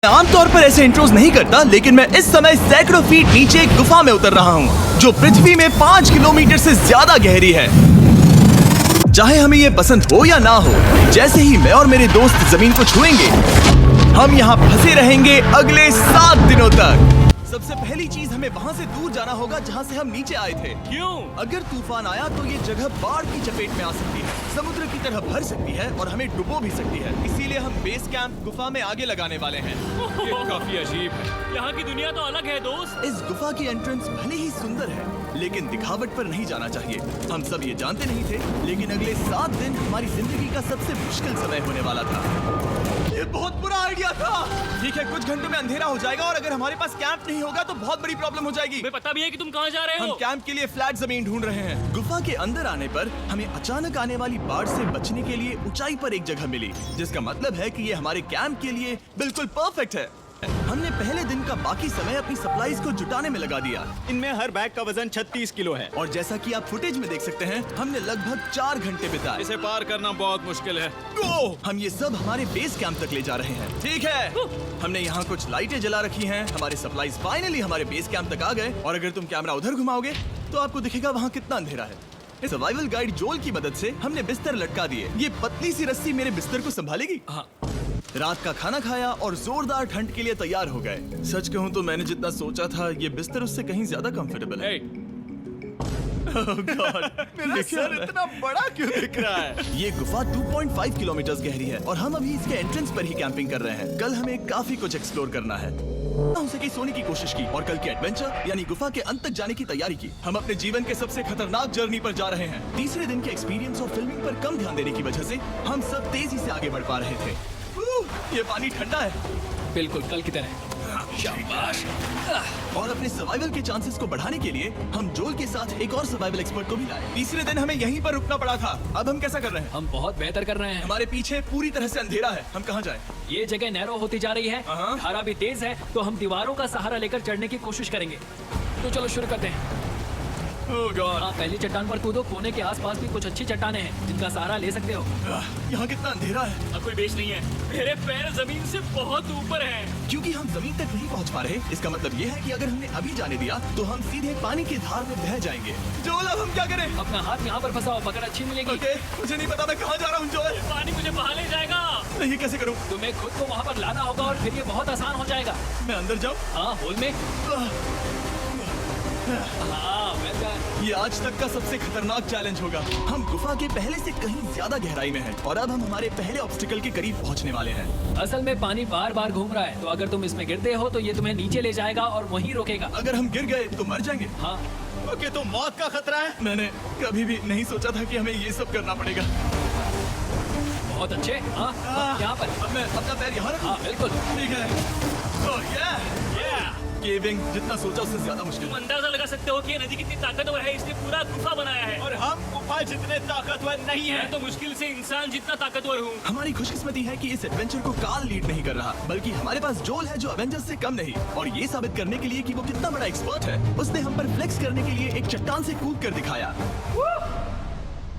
मैं आमतौर पर ऐसे इंट्रोज नहीं करता, लेकिन मैं इस समय सैकड़ों फीट नीचे एक गुफा में उतर रहा हूँ, जो पृथ्वी में 5 किलोमीटर से ज्यादा गहरी है। चाहे हमें ये पसंद हो या ना हो, जैसे ही मैं और मेरे दोस्त जमीन को छुएंगे, हम यहाँ फंसे रहेंगे अगले 7 दिनों तक। सबसे पहली चीज, हमें वहाँ से दूर जाना होगा जहाँ से हम नीचे आए थे। क्यों? अगर तूफान आया तो ये जगह बाढ़ की चपेट में आ सकती है, समुद्र की तरह भर सकती है और हमें डुबो भी सकती है। इसीलिए हम बेस कैंप गुफा में आगे लगाने वाले हैं। ये काफी अजीब है। यहाँ की दुनिया तो अलग है दोस्त। इस गुफा की एंट्रेंस भले ही सुंदर है, लेकिन दिखावट पर नहीं जाना चाहिए। हम सब ये जानते नहीं थे, लेकिन अगले 7 दिन हमारी जिंदगी का सबसे मुश्किल समय होने वाला था। ये बहुत बुरा आइडिया था। ठीक है, कुछ घंटों में अंधेरा हो जाएगा और अगर हमारे पास कैंप नहीं होगा तो बहुत बड़ी प्रॉब्लम हो जाएगी। तुम्हें पता भी है कि तुम कहाँ जा रहे हम हो? कैंप के लिए फ्लैट जमीन ढूंढ रहे हैं। गुफा के अंदर आने पर हमें अचानक आने वाली बाढ़ से बचने के लिए ऊंचाई पर एक जगह मिली, जिसका मतलब है कि ये हमारे कैंप के लिए बिल्कुल परफेक्ट है। हमने पहले दिन का बाकी समय अपनी सप्लाईज को जुटाने में लगा दिया। इनमें हर बैग का वजन 36 किलो है। और जैसा कि आप फुटेज में देख सकते हैं, हमने लगभग 4 घंटे बिताए। इसे पार करना बहुत मुश्किल है। हम ये सब हमारे बेस कैंप तक ले जा रहे हैं। ठीक है, हमने यहाँ कुछ लाइटें जला रखी हैं। हमारे सप्लाईज फाइनली हमारे बेस कैंप तक आ गए। और अगर तुम कैमरा उधर घुमाओगे तो आपको दिखेगा वहाँ कितना अंधेरा है। इस सर्वाइवल गाइड जोल की मदद से हमने बिस्तर लटका दिए। ये पतली सी रस्सी मेरे बिस्तर को संभालेगी। हाँ। रात का खाना खाया और जोरदार ठंड के लिए तैयार हो गए। सच कहूँ तो मैंने जितना सोचा था, ये बिस्तर उससे कहीं ज्यादा कंफर्टेबल है। Oh God, मेरा सर इतना बड़ा क्यों दिख रहा है? ये गुफा 2.5 किलोमीटर गहरी है और हम अभी इसके एंट्रेंस पर ही कैंपिंग कर रहे हैं। कल हमें काफी कुछ एक्सप्लोर करना है। उसे सोने की कोशिश की और कल के एडवेंचर यानी गुफा के अंत तक जाने की तैयारी की। हम अपने जीवन के सबसे खतरनाक जर्नी पर जा रहे हैं। तीसरे दिन के एक्सपीरियंस और फिल्मिंग पर कम ध्यान देने की वजह से हम सब तेजी से आगे बढ़ पा रहे थे। ये पानी ठंडा है, बिल्कुल कल की तरह। शाबाश। और अपने सर्वाइवल के चांसेस को बढ़ाने के लिए हम जोल के साथ एक और सर्वाइवल एक्सपर्ट को भी लाए। तीसरे दिन हमें यहीं पर रुकना पड़ा था। अब हम कैसा कर रहे हैं? हम बहुत बेहतर कर रहे हैं। हमारे पीछे पूरी तरह से अंधेरा है। हम कहाँ जाएं? ये जगह नैरो होती जा रही है, धारा भी तेज है, तो हम दीवारों का सहारा लेकर चढ़ने की कोशिश करेंगे। तो चलो शुरू करते हैं। Oh God! हाँ, पहली चट्टान पर कूदो। कोने के आसपास भी कुछ अच्छी चट्टानें हैं जिनका सहारा ले सकते हो। यहाँ कितना अंधेरा है। अब कोई बेस नहीं है। मेरे पैर जमीन से बहुत ऊपर हैं। क्योंकि हम जमीन तक नहीं पहुँच पा रहे, इसका मतलब ये है कि अगर हमने अभी जाने दिया तो हम सीधे पानी की धार में बह जाएंगे। जोल, अब हम क्या करें? अपना हाथ यहाँ पर फंसाओ, पकड़ अच्छी मिलेगी। ओके, मुझे नहीं पता मैं कहाँ जा रहा हूँ। जोल, पानी मुझे बहा ले जाएगा। मैं ये कैसे करूँ? तुम्हें खुद को वहाँ पर लाना होगा और फिर ये बहुत आसान हो जाएगा। मैं अंदर जाऊँ? हाँ, होल में। हाँ, ये आज तक का सबसे खतरनाक चैलेंज होगा। हम गुफा के पहले से कहीं ज्यादा गहराई में हैं और अब हम हमारे पहले ऑब्स्टिकल के करीब पहुंचने वाले हैं। असल में पानी बार बार घूम रहा है, तो अगर तुम इसमें गिरते हो तो ये तुम्हें नीचे ले जाएगा और वहीं रोकेगा। अगर हम गिर गए तो मर जाएंगे। हाँ। ओके, तो मौत का खतरा है। मैंने कभी भी नहीं सोचा था कि हमें ये सब करना पड़ेगा। बहुत अच्छे। हाँ, यहाँ पर। अब मैं अपना पैर यहाँ रखूं? हाँ, बिल्कुल। ठीक है। ओह केविंग जितना सोचा उससे ज्यादा मुश्किल तुम है। अंदाजा लगा सकते हो कि ये नदी कितनी ताकतवर है। इसने पूरा गुफा बनाया है। और हम गुफा जितने ताकतवर नहीं है। मैं तो मुश्किल से इंसान जितना ताकतवर हूँ। हमारी खुशकिस्मती है कि इस एडवेंचर को काल लीड नहीं कर रहा, बल्कि हमारे पास जोल है जो अवेंजर्स से कम नहीं। और ये साबित करने के लिए कि वो कितना बड़ा एक्सपर्ट है, उसने हम पर फ्लेक्स करने के लिए एक चट्टान से कूद कर दिखाया।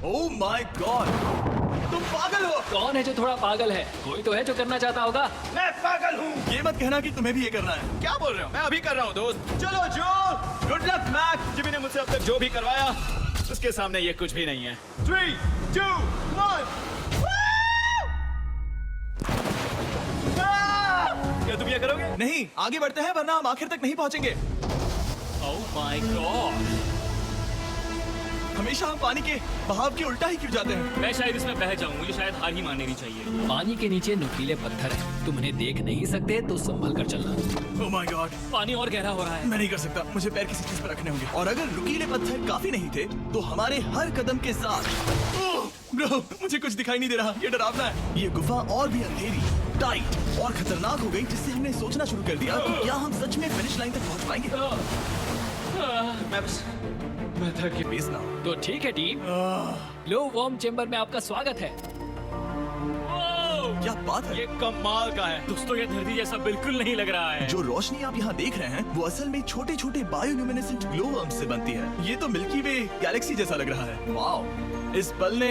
ओह माय गॉड, तुम पागल हो। कौन है जो थोड़ा पागल है? कोई तो है जो करना चाहता होगा। मैं पागल हूँ। ये मत कहना कि तुम्हें भी ये करना है। क्या बोल रहे हो? मैं अभी कर रहा हूँ दोस्त। चलो जो, गुड लक मैक। जिमी ने मुझसे अब तक जो भी करवाया, उसके सामने ये कुछ भी नहीं है। 3, 2, 1। क्या तुम ये करोगे? नहीं, आगे बढ़ते हैं वरना हम आखिर तक नहीं पहुंचेंगे। Oh my God. हमेशा हम पानी के बहाव के उल्टा ही क्यों जाते हैं? मैं शायद इसमें बह जाऊं। मुझे शायद हार ही मान लेनी चाहिए। पानी के नीचे नुकीले पत्थर हैं। तुम उन्हें देख नहीं सकते तो संभल कर चलना। ओह माय गॉड, पानी और गहरा हो रहा है। मैं नहीं कर सकता। मुझे पैर किसी चीज पर रखने होंगे। और अगर नुकीले पत्थर काफी नहीं थे तो हमारे हर कदम के साथ ब्रो, मुझे कुछ दिखाई नहीं दे रहा। ये डरावना है। ये गुफा और भी अंधेरी, टाइट और खतरनाक हो गई, जिससे हमने सोचना शुरू कर दिया कि क्या हम सच में फिनिश लाइन तक पहुंच पाएंगे। मैं थक के बेस ना हूं। तो ठीक है टीम, ग्लो वार्म चेंबर में आपका स्वागत है। क्या बात है? ये कमाल का है। दोस्तों, ये धरती जैसा बिल्कुल नहीं लग रहा है। जो रोशनी आप यहाँ देख रहे हैं वो असल में छोटे छोटे बायोल्यूमिनेसेंट ग्लो वर्म्स से बनती है। ये तो मिल्की वे गैलेक्सी जैसा लग रहा है। वाओ, इस पल ने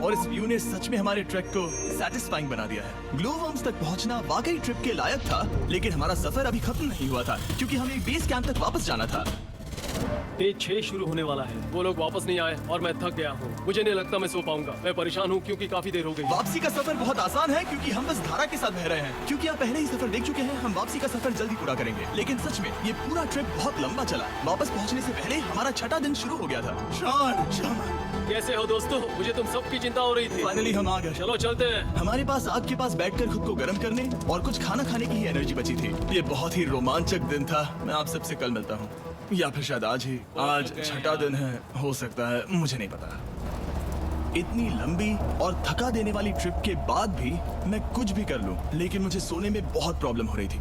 और इस व्यू ने सच में हमारे ट्रैक को सैटिस्फाइंग बना दिया है। ग्लो वर्म्स तक पहुंचना वाकई ट्रिप के लायक था, लेकिन हमारा सफर अभी खत्म नहीं हुआ था क्योंकि हमें बेस कैंप तक वापस जाना था। डे 6 शुरू होने वाला है। वो लोग वापस नहीं आए और मैं थक गया हूँ। मुझे नहीं लगता मैं सो पाऊंगा। मैं परेशान हूँ क्योंकि काफी देर हो गई। वापसी का सफर बहुत आसान है क्योंकि हम बस धारा के साथ बह रहे हैं। क्योंकि आप पहले ही सफर देख चुके हैं, हम वापसी का सफर जल्दी पूरा करेंगे। लेकिन सच में ये पूरा ट्रिप बहुत लंबा चला। वापस पहुंचने से पहले हमारा छठा दिन शुरू हो गया था। शॉन, कैसे हो दोस्तों? मुझे तुम सबकी चिंता हो रही थी। फाइनली हम आ गए। चलो चलते हैं। हमारे पास आग के पास बैठकर खुद को गर्म करने और कुछ खाना खाने की ही एनर्जी बची थी। ये बहुत ही रोमांचक दिन था। मैं आप सबसे कल मिलता हूँ, या फिर शायद आज ही। आज छठा दिन है, हो सकता है, मुझे नहीं पता। इतनी लंबी और थका देने वाली ट्रिप के बाद भी मैं कुछ भी कर लूं, लेकिन मुझे सोने में बहुत प्रॉब्लम हो रही थी।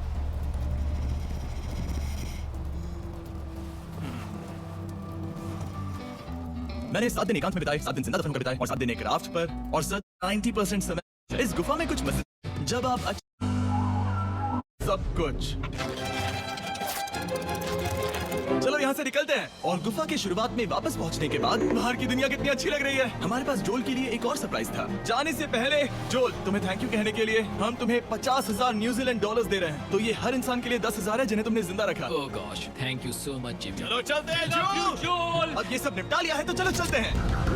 मैंने 7 दिन एकांत में बिताए, 7 दिन जिंदा दफन कर बिताए और 7 दिन एक राफ्ट पर, और 90% समय इस गुफा में कुछ मजे। जब आप सब कुछ। चलो यहाँ से निकलते हैं। और गुफा के शुरुआत में वापस पहुँचने के बाद बाहर की दुनिया कितनी अच्छी लग रही है। हमारे पास जोल के लिए एक और सरप्राइज था। जाने से पहले जोल, तुम्हें थैंक यू कहने के लिए हम तुम्हें 50,000 न्यूजीलैंड डॉलर्स दे रहे हैं। तो ये हर इंसान के लिए 10,000 है जिन्हें तुमने जिंदा रखा। Oh gosh, thank you so much Jimmy. चलो चलते हैं जोल। अब ये सब निपटा लिया है तो चलो चलते हैं।